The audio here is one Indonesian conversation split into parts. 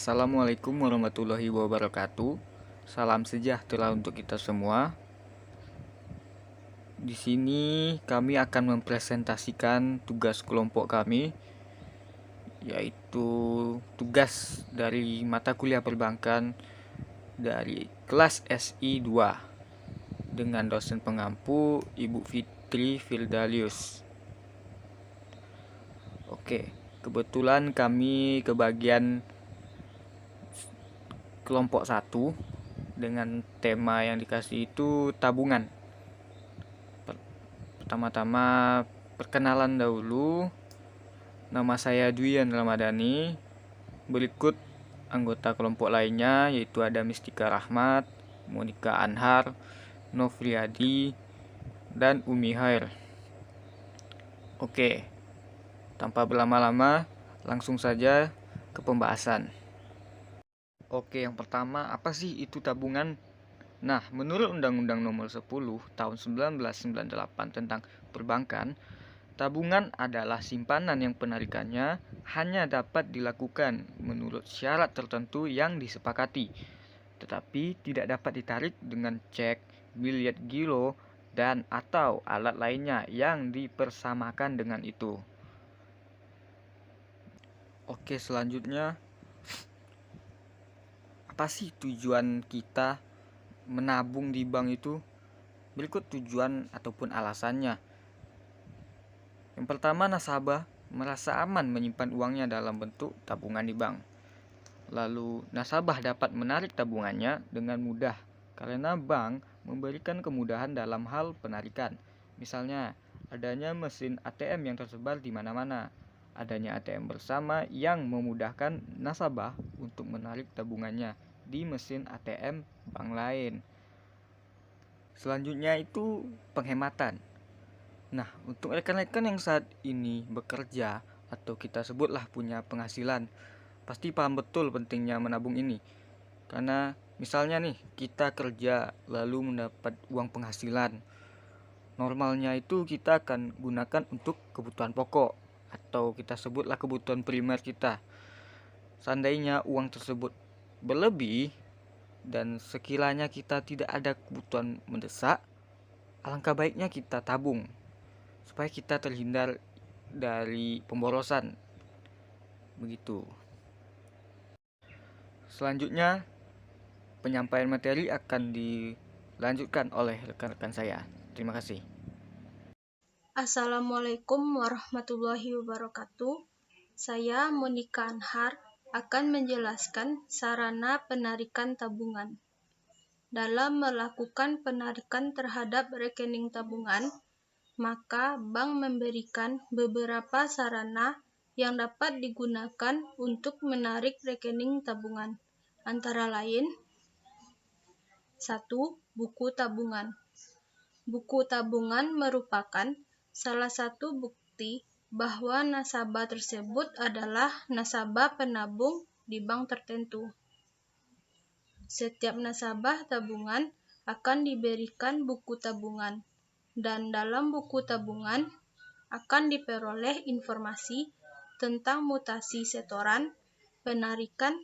Assalamualaikum warahmatullahi wabarakatuh. Salam sejahtera untuk kita semua. Di sini kami akan mempresentasikan tugas kelompok kami, yaitu tugas dari mata kuliah perbankan dari kelas SI 2 dengan dosen pengampu Ibu Fitri Firdalius. Oke, kebetulan kami kebagian kelompok 1 dengan tema yang dikasih itu tabungan. Pertama-tama perkenalan dahulu. Nama saya Duyan Ramadhani. Berikut anggota kelompok lainnya, yaitu ada Mistika Rahmat, Monika Anhar, Novriadi, dan Umi Hair. Oke, tanpa berlama-lama, langsung saja ke pembahasan. Oke, yang pertama, apa sih itu tabungan? Nah, menurut Undang-Undang Nomor 10 Tahun 1998 tentang perbankan, tabungan adalah simpanan yang penarikannya hanya dapat dilakukan menurut syarat tertentu yang disepakati, tetapi tidak dapat ditarik dengan cek, biliet giro, dan atau alat lainnya yang dipersamakan dengan itu. Oke, selanjutnya, apa sih tujuan kita menabung di bank itu? Berikut tujuan ataupun alasannya. Yang pertama, nasabah merasa aman menyimpan uangnya dalam bentuk tabungan di bank. Lalu, nasabah dapat menarik tabungannya dengan mudah karena bank memberikan kemudahan dalam hal penarikan. Misalnya, adanya mesin ATM yang tersebar di mana-mana. Adanya ATM bersama yang memudahkan nasabah untuk menarik tabungannya di mesin ATM bank lain. Selanjutnya itu penghematan. Nah, untuk rekan-rekan yang saat ini bekerja atau kita sebutlah punya penghasilan, pasti paham betul pentingnya menabung ini. Karena misalnya nih, kita kerja lalu mendapat uang penghasilan. Normalnya itu kita akan gunakan untuk kebutuhan pokok atau kita sebutlah kebutuhan primer kita. Seandainya uang tersebut berlebih dan sekiranya kita tidak ada kebutuhan mendesak, alangkah baiknya kita tabung supaya kita terhindar dari pemborosan. Begitu. Selanjutnya, penyampaian materi akan dilanjutkan oleh rekan-rekan saya. Terima kasih. Assalamualaikum warahmatullahi wabarakatuh. Saya Monika Anhar akan menjelaskan sarana penarikan tabungan. Dalam melakukan penarikan terhadap rekening tabungan, maka bank memberikan beberapa sarana yang dapat digunakan untuk menarik rekening tabungan. Antara lain, 1. Buku tabungan. Buku tabungan merupakan salah satu bukti bahwa nasabah tersebut adalah nasabah penabung di bank tertentu. Setiap nasabah tabungan akan diberikan buku tabungan, dan dalam buku tabungan akan diperoleh informasi tentang mutasi setoran, penarikan,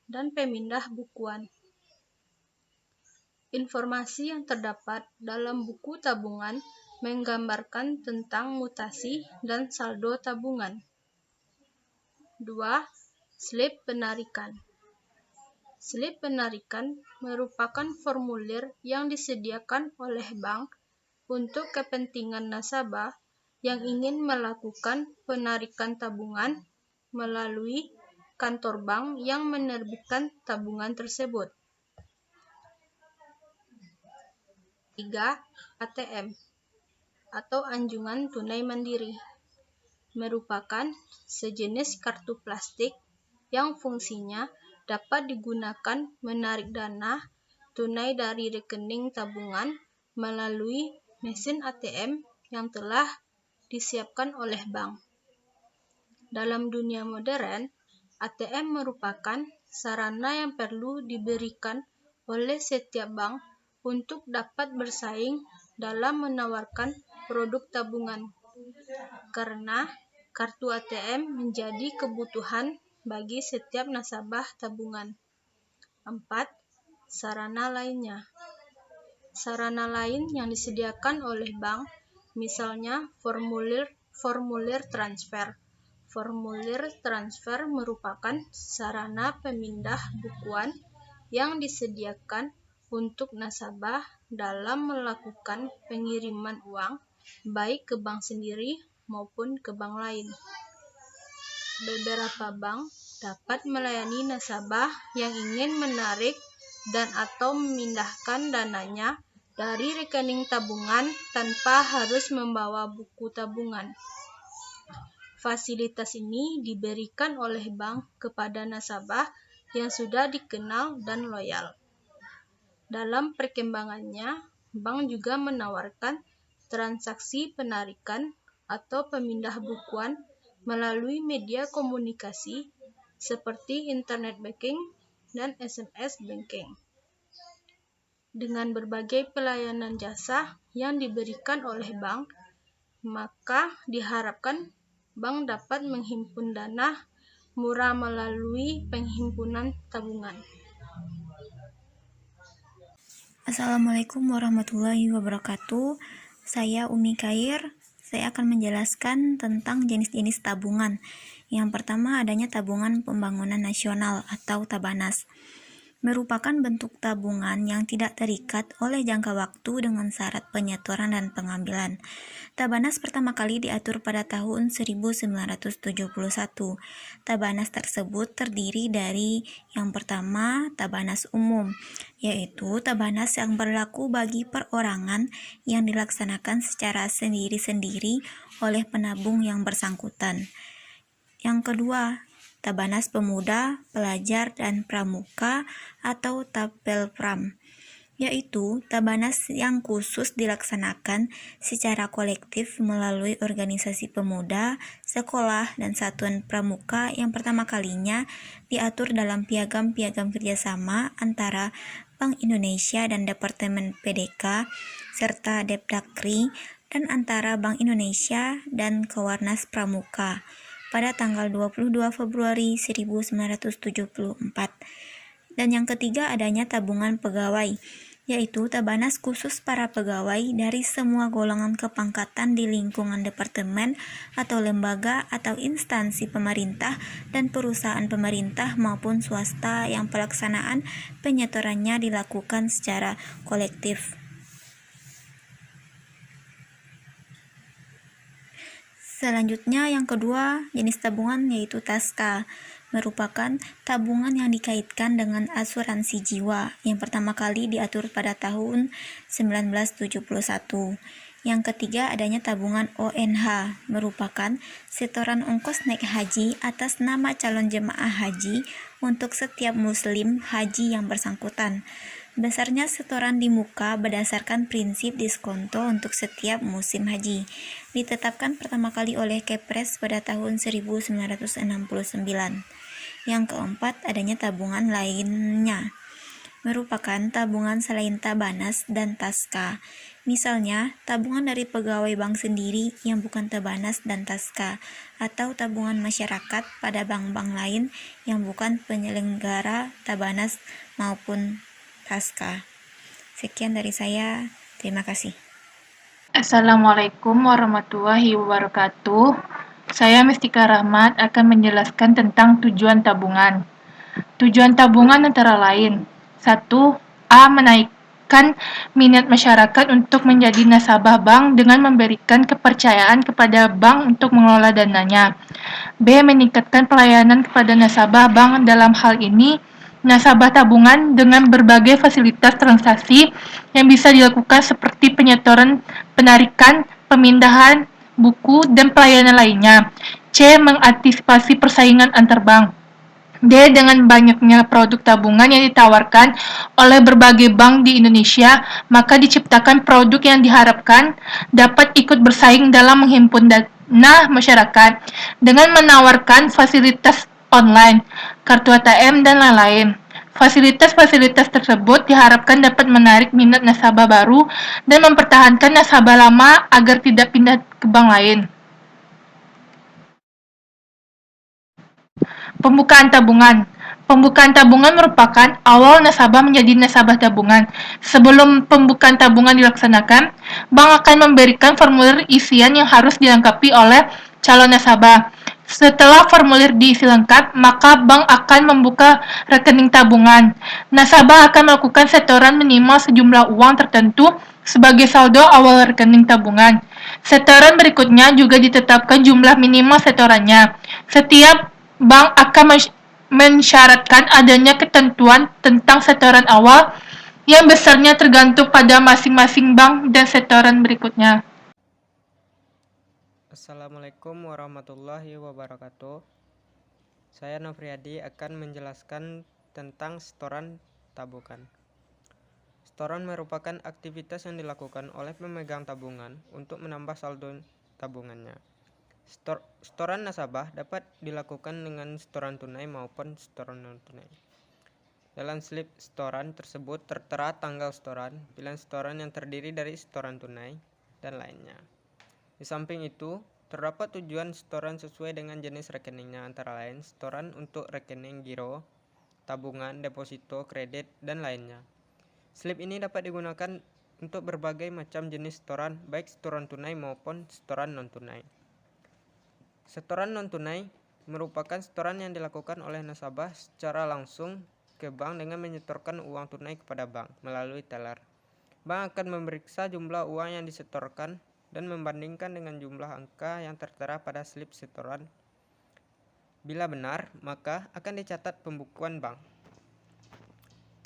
dan pemindah bukuan. Informasi yang terdapat dalam buku tabungan menggambarkan tentang mutasi dan saldo tabungan. 2. Slip penarikan. Slip penarikan merupakan formulir yang disediakan oleh bank untuk kepentingan nasabah yang ingin melakukan penarikan tabungan melalui kantor bank yang menerbitkan tabungan tersebut. 3. ATM atau anjungan tunai mandiri merupakan sejenis kartu plastik yang fungsinya dapat digunakan menarik dana tunai dari rekening tabungan melalui mesin ATM yang telah disiapkan oleh bank. Dalam dunia modern, ATM merupakan sarana yang perlu diberikan oleh setiap bank untuk dapat bersaing dalam menawarkan produk tabungan, karena kartu ATM menjadi kebutuhan bagi setiap nasabah tabungan. 4. Sarana lainnya. Sarana lain yang disediakan oleh bank, misalnya formulir transfer. Formulir transfer merupakan sarana pemindah bukuan yang disediakan untuk nasabah dalam melakukan pengiriman uang, baik ke bank sendiri maupun ke bank lain. Beberapa bank dapat melayani nasabah yang ingin menarik dan atau memindahkan dananya dari rekening tabungan tanpa harus membawa buku tabungan. Fasilitas ini diberikan oleh bank kepada nasabah yang sudah dikenal dan loyal. Dalam perkembangannya, bank juga menawarkan transaksi penarikan atau pemindah bukuan melalui media komunikasi seperti internet banking dan SMS banking. Dengan berbagai pelayanan jasa yang diberikan oleh bank, maka diharapkan bank dapat menghimpun dana murah melalui penghimpunan tabungan. Assalamualaikum warahmatullahi wabarakatuh. Saya Umi Khair. Saya akan menjelaskan tentang jenis-jenis tabungan. Yang pertama adanya tabungan pembangunan nasional atau Tabanas. Merupakan bentuk tabungan yang tidak terikat oleh jangka waktu dengan syarat penyetoran dan pengambilan. Tabanas pertama kali diatur pada tahun 1971. Tabanas tersebut terdiri dari yang pertama, Tabanas umum, yaitu Tabanas yang berlaku bagi perorangan yang dilaksanakan secara sendiri-sendiri oleh penabung yang bersangkutan. Yang kedua, Tabanas pemuda, pelajar, dan pramuka atau Tapelpram, yaitu Tabanas yang khusus dilaksanakan secara kolektif melalui organisasi pemuda, sekolah, dan satuan pramuka yang pertama kalinya diatur dalam piagam-piagam kerjasama antara Bank Indonesia dan Departemen PDK serta Depdakri dan antara Bank Indonesia dan Kawarnas Pramuka pada tanggal 22 Februari 1974. Dan yang ketiga adanya tabungan pegawai, yaitu Tabanas khusus para pegawai dari semua golongan kepangkatan di lingkungan departemen atau lembaga atau instansi pemerintah dan perusahaan pemerintah maupun swasta yang pelaksanaan penyetorannya dilakukan secara kolektif. Selanjutnya yang kedua jenis tabungan yaitu TASKA, merupakan tabungan yang dikaitkan dengan asuransi jiwa yang pertama kali diatur pada tahun 1971. Yang ketiga adanya tabungan ONH, merupakan setoran ongkos naik haji atas nama calon jemaah haji untuk setiap muslim haji yang bersangkutan. Besarnya setoran di muka berdasarkan prinsip diskonto untuk setiap musim haji. Ditetapkan pertama kali oleh Kepres pada tahun 1969. Yang keempat, adanya tabungan lainnya. Merupakan tabungan selain Tabanas dan TASKA. Misalnya, tabungan dari pegawai bank sendiri yang bukan Tabanas dan TASKA, atau tabungan masyarakat pada bank-bank lain yang bukan penyelenggara Tabanas maupun TASKA. Sekian dari saya, terima kasih. Assalamualaikum warahmatullahi wabarakatuh. Saya Mestika Rahmat akan menjelaskan tentang tujuan tabungan. Tujuan tabungan antara lain: 1. Menaikkan minat masyarakat untuk menjadi nasabah bank dengan memberikan kepercayaan kepada bank untuk mengelola dananya. B. Meningkatkan pelayanan kepada nasabah bank, dalam hal ini nasabah tabungan, dengan berbagai fasilitas transaksi yang bisa dilakukan seperti penyetoran, penarikan, pemindahan buku, dan pelayanan lainnya. C. Mengantisipasi persaingan antar bank. D. Dengan banyaknya produk tabungan yang ditawarkan oleh berbagai bank di Indonesia, maka diciptakan produk yang diharapkan dapat ikut bersaing dalam menghimpun dana masyarakat dengan menawarkan fasilitas online, kartu ATM, dan lain-lain. Fasilitas-fasilitas tersebut diharapkan dapat menarik minat nasabah baru dan mempertahankan nasabah lama agar tidak pindah ke bank lain. Pembukaan tabungan. Pembukaan tabungan merupakan awal nasabah menjadi nasabah tabungan. Sebelum pembukaan tabungan dilaksanakan, bank akan memberikan formulir isian yang harus dilengkapi oleh calon nasabah. Setelah formulir diisi lengkap, maka bank akan membuka rekening tabungan. Nasabah akan melakukan setoran minimal sejumlah uang tertentu sebagai saldo awal rekening tabungan. Setoran berikutnya juga ditetapkan jumlah minimal setorannya. Setiap bank akan mensyaratkan adanya ketentuan tentang setoran awal yang besarnya tergantung pada masing-masing bank dan setoran berikutnya. Assalamualaikum warahmatullahi wabarakatuh. Saya Nofriyadi akan menjelaskan tentang setoran tabungan. Setoran merupakan aktivitas yang dilakukan oleh pemegang tabungan untuk menambah saldo tabungannya. Setoran nasabah dapat dilakukan dengan setoran tunai maupun setoran non-tunai. Dalam slip setoran tersebut tertera tanggal setoran, pilihan setoran yang terdiri dari setoran tunai, dan lainnya. Di samping itu, terdapat tujuan setoran sesuai dengan jenis rekeningnya, antara lain setoran untuk rekening giro, tabungan, deposito, kredit, dan lainnya. Slip ini dapat digunakan untuk berbagai macam jenis setoran, baik setoran tunai maupun setoran non-tunai. Setoran non-tunai merupakan setoran yang dilakukan oleh nasabah secara langsung ke bank dengan menyetorkan uang tunai kepada bank melalui teller. Bank akan memeriksa jumlah uang yang disetorkan dan membandingkan dengan jumlah angka yang tertera pada slip setoran. Bila benar, maka akan dicatat pembukuan bank.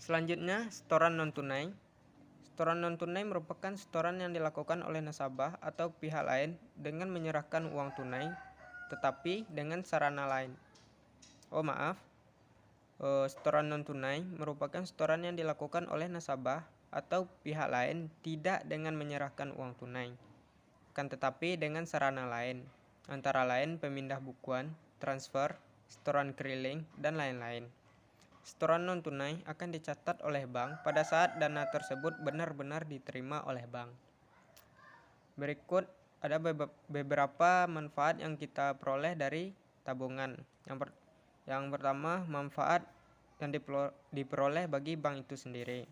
Selanjutnya, setoran non-tunai. Setoran non-tunai merupakan setoran yang dilakukan oleh nasabah atau pihak lain dengan menyerahkan uang tunai, tetapi dengan sarana lain. Setoran non-tunai merupakan setoran yang dilakukan oleh nasabah atau pihak lain tidak dengan menyerahkan uang tunai, akan tetapi dengan sarana lain, antara lain pemindah bukuan, transfer, setoran keliling, dan lain-lain. Setoran non-tunai akan dicatat oleh bank pada saat dana tersebut benar-benar diterima oleh bank. Berikut ada beberapa manfaat yang kita peroleh dari tabungan. Yang pertama, manfaat yang diperoleh bagi bank itu sendiri,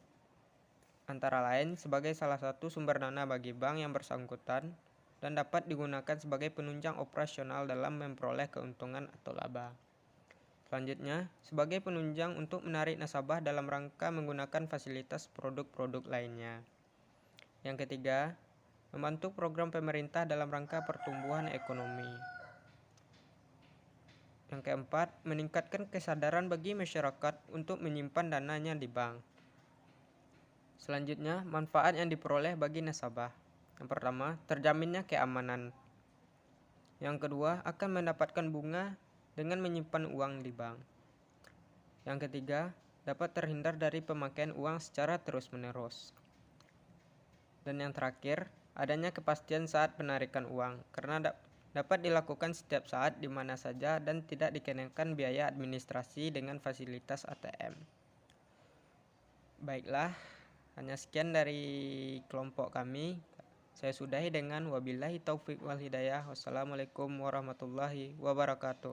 antara lain sebagai salah satu sumber dana bagi bank yang bersangkutan dan dapat digunakan sebagai penunjang operasional dalam memperoleh keuntungan atau laba. Selanjutnya, sebagai penunjang untuk menarik nasabah dalam rangka menggunakan fasilitas produk-produk lainnya. Yang ketiga, membantu program pemerintah dalam rangka pertumbuhan ekonomi. Yang keempat, meningkatkan kesadaran bagi masyarakat untuk menyimpan dananya di bank. Selanjutnya, manfaat yang diperoleh bagi nasabah. Yang pertama, terjaminnya keamanan. Yang kedua, akan mendapatkan bunga dengan menyimpan uang di bank. Yang ketiga, dapat terhindar dari pemakaian uang secara terus-menerus. Dan yang terakhir, adanya kepastian saat penarikan uang, karena dapat dilakukan setiap saat di mana saja dan tidak dikenakan biaya administrasi dengan fasilitas ATM. Baiklah, hanya sekian dari kelompok kami. Saya sudahi dengan wabillahi taufik wal hidayah. Wassalamualaikum warahmatullahi wabarakatuh.